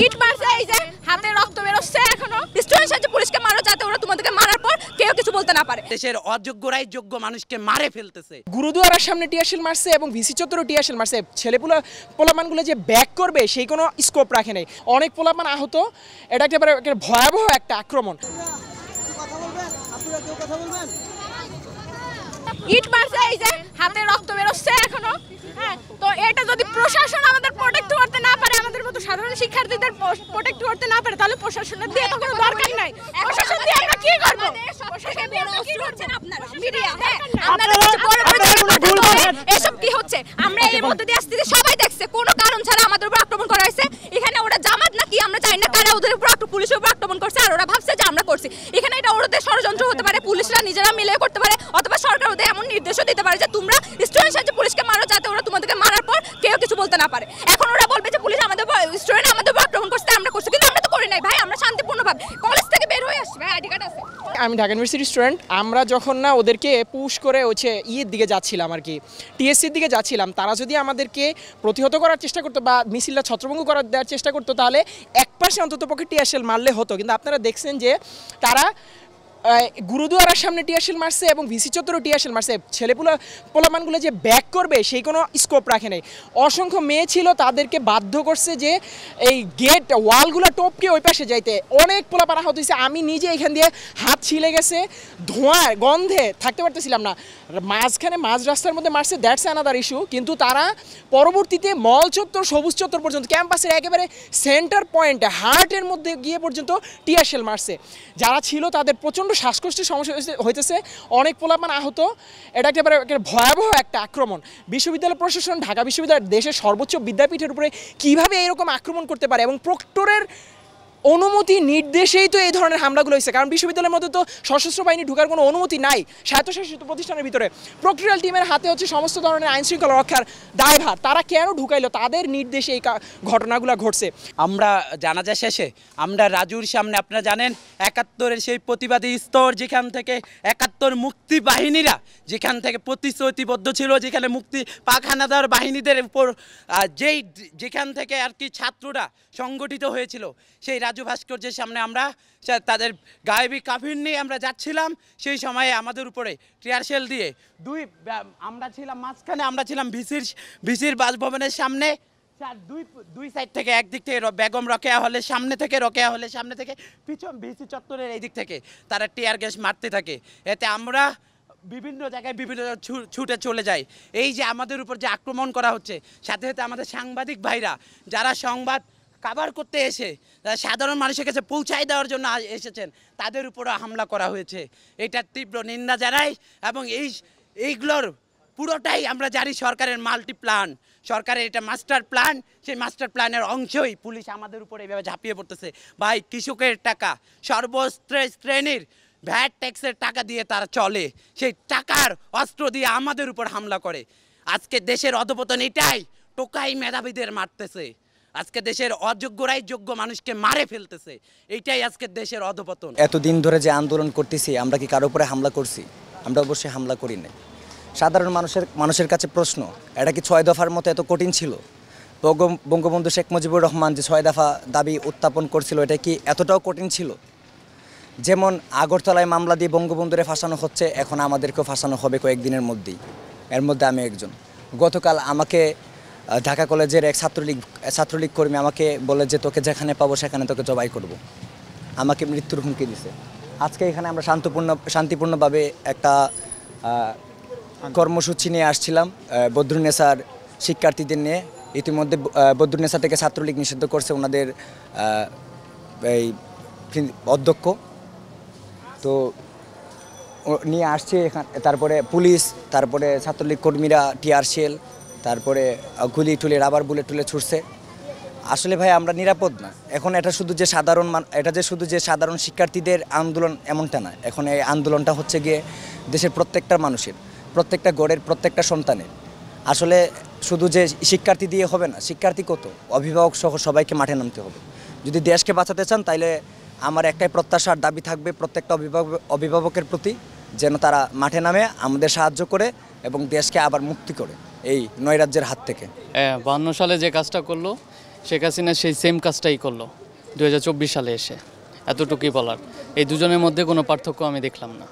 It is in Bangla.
ইট মারছে, এই যে হাতে রক্ত বেরোচ্ছে এখনো। স্টুডেন্ট সাথে পুলিশকে মারো যাতে ওরা তোমাদেরকে মারার পর কেউ কিছু বলতে না পারে। দেশের অযোগ্যরাই যোগ্য মানুষকে মারে ফেলতেছে। গুরুদুয়ারার সামনে টিয়ারশেল মারছে এবং ভিসি চত্বরে টিয়ারশেল মারছে। পোলাপানগুলো যে ব্যাক করবে সেই কোনো স্কোপ রাখে নাই। অনেক পোলাপান আহত। এটা একেবারে ভয়াবহ একটা আক্রমণ। ইট মারছে, এই যে হাতে রক্ত বেরোচ্ছে এখনো। হ্যাঁ, তো এটা যদি প্রশাসন আমাদের প্রোটেক্ট করতে না পারে, আমাদের মতো সাধারণ শিক্ষার্থীদের প্রোটেক্ট করতে না পারে, তাহলে প্রশাসনের দিয়ে তো কোনো দরকার নাই। প্রশাসন দিয়ে আমরা কি করব? প্রশাসন দিয়ে আমরা কি করছেন আপনারা? মিডিয়া, হ্যাঁ, আপনারা এসব কি হচ্ছে? আমরা এর মধ্যে দিয়ে আসতে সবাই দেখছে, কোনো কারণ ছাড়া আমাদের উপর আক্রমণ করা হয়েছে। এখানে ওরা জামাত নাকি আমরা জানি না কারা ওদের উপর পুলিশের উপর আক্রমণ করছে, আর ওরা ভাবছে যে আমরা করছি। এখানে এটা ওদের ষড়যন্ত্র হতে পারে, পুলিশরা নিজেরা মিলে করতে পারে, অথবা সরকার ওদের এমন নির্দেশও দিতে পারে যে তোমরা স্টুডেন্ট সাথে পুলিশকে মারো যাতে ওরা তোমাদেরকে মারার পর কেউ কিছু বলতে না পারে। এখন ওরা বলবে যে পুলিশ আমাদের স্টুডেন্ট আমাদের উপর আক্রমণ করছে, আমরা করছি, কিন্তু আমরা তো করি নাই ভাই। আমরা শান্তিপূর্ণভাবে কলেজ থেকে বের হয়ে আসছি ভাই, আইডি কার্ড আছে। আমি ঢাকা ইউনিভার্সিটির স্টুডেন্ট। আমরা যখন না ওদেরকে পুশ করে হচ্ছে দিকে যাচ্ছিলাম আর কি, টিএসসির দিকে যাচ্ছিলাম, তারা যদি আমাদেরকে প্রতিহত করার চেষ্টা করতো বা মিছিলটা ছত্রভঙ্গ করার দেওয়ার চেষ্টা করতো, তাহলে 1% অন্তত পক্ষে টিয়ারশেল মারলে হতো। কিন্তু আপনারা দেখছেন যে তারা গুরুদুয়ারার সামনে টিয়ারশেল মারছে এবং ভিসি চত্বরে টিয়ারশেল মারছে। পোলাপানগুলো যে ব্যাক করবে সেই কোনো স্কোপ রাখে নাই। অসংখ্য মেয়ে ছিল, তাদেরকে বাধ্য করছে যে এই গেট ওয়ালগুলো টপকে ওই পাশে যাইতে। অনেক পোলাপান আহত হয়েছে। আমি নিজে এখান দিয়ে হাত ছিলে গেছে, ধোঁয়ার গন্ধে থাকতে পারতেছিলাম না। মাঝখানে মাঝ রাস্তার মধ্যে মারছে, দ্যাটস অ্যানাদার ইস্যু। কিন্তু তারা পরবর্তীতে মল চত্বর, সবুজ চত্বর পর্যন্ত, ক্যাম্পাসের একেবারে সেন্টার পয়েন্টে হার্টের মধ্যে গিয়ে পর্যন্ত টিয়ারশেল মারছে। যারা ছিল তাদের প্রচণ্ড শ্বাসকষ্টের সমস্যা হইতেছে, অনেক পোলাপান আহত। এটা একেবারে ভয়াবহ একটা আক্রমণ। বিশ্ববিদ্যালয় প্রশাসন, ঢাকা বিশ্ববিদ্যালয় দেশের সর্বোচ্চ বিদ্যাপীঠের উপরে কিভাবে এরকম আক্রমণ করতে পারে? এবং প্রক্টরের অনুমতি নির্দেশেই তো এই ধরনের হামলাগুলো হয়েছে। কারণ বিশ্ববিদ্যালয়ের মধ্যে তো সশস্ত্র বাহিনী ঢোকার কোনো অনুমতি নাই স্বায়ত্তশাসিত প্রতিষ্ঠানের ভিতরে। প্রক্টোরিয়াল টিমের হাতে হচ্ছে সমস্ত ধরনের আইন শৃঙ্খলা রক্ষার দায়ভার। তারা কেন ঢুকাইলো? তাদের নির্দেশে এই ঘটনাগুলো ঘটছে। আমরা জানাজা শেষে আমরা রাজুর সামনে, আপনারা জানেন 71-এর সেই প্রতিবাদী স্তর, যেখান থেকে 71 মুক্তি বাহিনীরা যেখান থেকে প্রতিশ্রুতিবদ্ধ ছিল, যেখানে মুক্তি পাক হানাদার বাহিনীদের উপর যেখান থেকে আর কি ছাত্ররা সংগঠিত হয়েছিল, সেই রাজু ভাস্কর্যের সামনে আমরা তাদের গায়েবী কাফির নিয়ে আমরা যাচ্ছিলাম। সেই সময়ে আমাদের উপরে টিয়ারশেল দিয়ে আমরা ছিলাম মাঝখানে, আমরা ছিলাম ভিসির বাসভবনের সামনে। দুই সাইড থেকে, একদিক থেকে বেগম রোকেয়া হলের সামনে থেকে, রোকেয়া হলের সামনে থেকে, পিছন ভিসি চত্বরের এই দিক থেকে তারা টিয়ার গ্যাস মারতে থাকে। এতে আমরা বিভিন্ন জায়গায় বিভিন্ন ছুটে চলে যাই। এই যে আমাদের উপর যে আক্রমণ করা হচ্ছে, সাথে সাথে আমাদের সাংবাদিক ভাইরা যারা সংবাদ কাভার করতে এসে সাধারণ মানুষের কাছে পৌঁছায় দেওয়ার জন্য এসেছেন, তাদের উপরও হামলা করা হয়েছে। এটার তীব্র নিন্দা জানাই। এবং এইগুলোর পুরোটাই আমরা জানি সরকারের মাল্টি প্ল্যান, সরকারের এটা মাস্টার প্ল্যান। সেই মাস্টার প্ল্যানের অংশই পুলিশ আমাদের উপরে এইভাবে ঝাঁপিয়ে পড়তেছে। ভাই, কৃষকের টাকা, সর্বশ্রেণীর ভ্যাট ট্যাক্সের টাকা দিয়ে তারা চলে, সেই টাকার অস্ত্র দিয়ে আমাদের উপর হামলা করে। আজকে দেশের অধপতন এটাই, টোকাই মেধাবীদের মারতেছে। আজকে দেশের অযোগ্যরাই যোগ্য মানুষকে মারে ফেলতেছে। এইটাই আজকে দেশের অধপতন। এতদিন ধরে যে আন্দোলন করতেছি, আমরা কি কারো উপরে হামলা করছি? আমরা অবশ্যই হামলা করি নাই। সাধারণ মানুষের কাছে প্রশ্ন, এটা কি 6 দফার মতো এত কঠিন ছিল? বঙ্গবন্ধু শেখ মুজিবুর রহমান যে 6 দফা দাবি উত্থাপন করছিল, এটা কি এতটাও কঠিন ছিল? যেমন আগরতলায় মামলা দিয়ে বঙ্গবন্ধুরে ফাঁসানো হচ্ছে, এখন আমাদেরকেও ফাঁসানো হবে কয়েকদিনের মধ্যেই। এর মধ্যে আমি একজন। গতকাল আমাকে ঢাকা কলেজের এক ছাত্রলীগ কর্মী আমাকে বলে যে তোকে যেখানে পাবো সেখানে তোকে জবাই করব। আমাকে মৃত্যুর হুমকি দিছে। আজকে এখানে আমরা শান্তিপূর্ণভাবে একটা কর্মসূচি নিয়ে আসছিলাম বদরুন্নেসার শিক্ষার্থীদের নিয়ে। ইতিমধ্যে বদরুন্নেসা থেকে ছাত্রলীগ নিষিদ্ধ করছে ওনাদের এই অধ্যক্ষ, তো নিয়ে আসছে এখানে। তারপরে পুলিশ, তারপরে ছাত্রলীগ কর্মীরা টিয়ারশেল, তারপরে গুলি টুলি, রাবার বুলেট টুলে ছুটছে। আসলে ভাই আমরা নিরাপদ না। এখন এটা শুধু যে সাধারণ শিক্ষার্থীদের আন্দোলন এমনটা না। এখন এই আন্দোলনটা হচ্ছে গিয়ে দেশের প্রত্যেকটা মানুষের, প্রত্যেকটা গড়ের, প্রত্যেকটা সন্তানের। আসলে শুধু যে শিক্ষার্থী দিয়ে হবে না, শিক্ষার্থী কত, অভিভাবক সহ সবাইকে মাঠে নামতে হবে। যদি দেশকে বাঁচাতে চান তাইলে আমার একটাই প্রত্যাশার দাবি থাকবে প্রত্যেকটা অভিভাবকের প্রতি, যেন তারা মাঠে নামে আমাদের সাহায্য করে এবং দেশকে আবার মুক্তি করে এই নৈরাজ্যের হাত থেকে। 52 সালে যে কাজটা করলো, শেখ হাসিনা সেই সেম কাজটাই করলো 2024 সালে এসে, এতটুকুই বলার। এই দুজনের মধ্যে কোনো পার্থক্য আমি দেখলাম না।